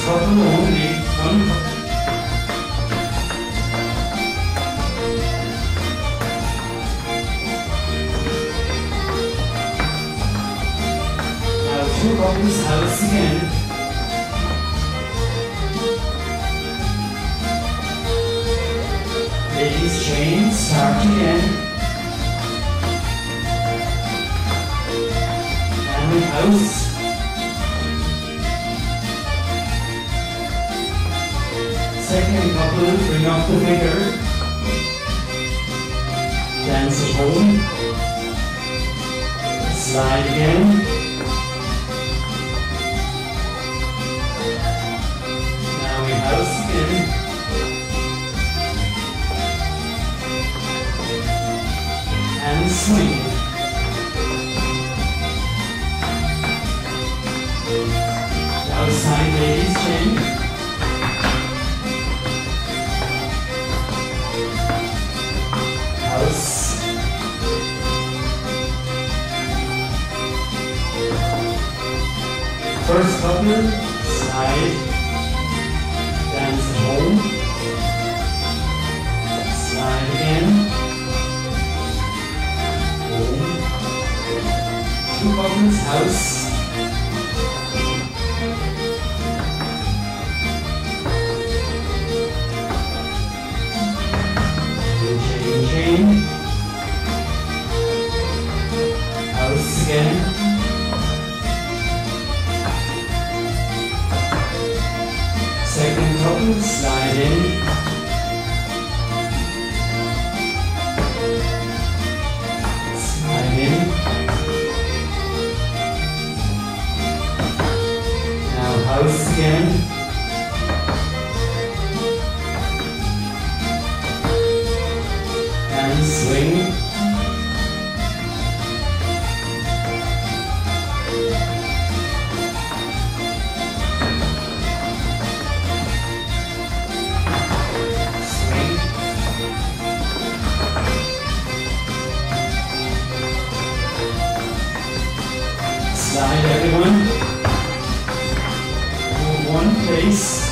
First couple only, one couple. Now two couples house again. Ladies chain, start again. Family house. Second couple, bring up the figure. Dance at home. Slide again. Now we house again. And swing. Outside ladies chain. House. First couple, slide, dance at home, slide again, home, two couples, house, chain, house again, second couple, slide in, slide in, now house again, and swing, slide everyone, move one place.